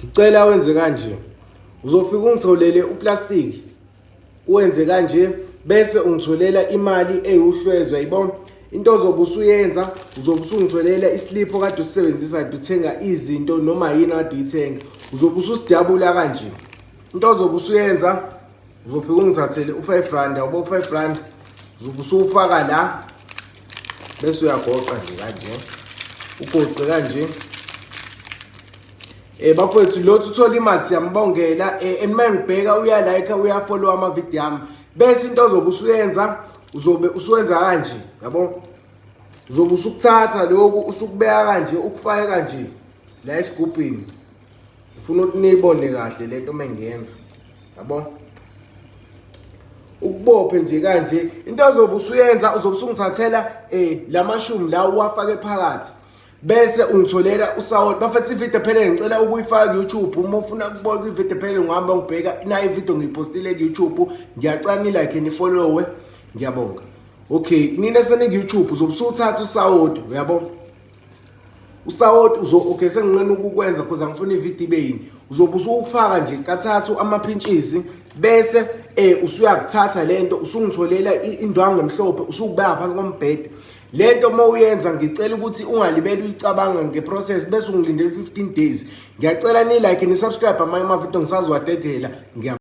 Ngicela wenze kanje. Uzofika ungitholele uplastic. Uwenze kanje bese ungitholela imali eyihlwezwa yibona. Into ozobe usuyenza uzobe usungitholela islip okade usisebenzisa kade uthenga izinto noma yini kade uyithenga. Uzobe ususidabula kanje. Into ozobe usuyenza uzofika ungithathele u5 rand, yabo u5 rand uzobe usufaka la bese uyagoqa nje kanje. Ugoqe kanje. Bafowethu lothi uthola imali siyambongela and mangibheka uyalike uyafollow ama video ami bese into ozobe usuyenza uzobe usuwenza kanje yabo uzobe usukuthatha lokho usukubeka kanje ukufaka kanje la esigubhini ufuna ukuthi niyibone kahle lento mengiyenza yabo ukubophe nje kanje into ozobe usuyenza uzobe usungithathela lamashumi la uwafake phakathi bese ungitholela usawoti bafethu ivideo phela ngicela ukuyifaka ku-YouTube uma ufuna ukubona ivideo phela ngihamba ngibheka nayo ivideo ngiyipostile ku-YouTube ngiyacela ni-like ni-follow ngiyabonga. Okay nina seni YouTube uzobe usuthatha usawoti uyabona usawoti okay senginqena ukukwenza because angifuni ivideo ibe yini uzobe usufaka nje kathathu amapintshisi bese usuyakuthatha lento usungitholela indwangu emhlophe usukubeka phansi kombhede. Lento uma uyenza ngicela ukuthi ungalibeli uyicabanga ngeprocess bese ungilindele 15 days. Ngiyacela ni like ni subscribe amanye ama video ngisazwadedela.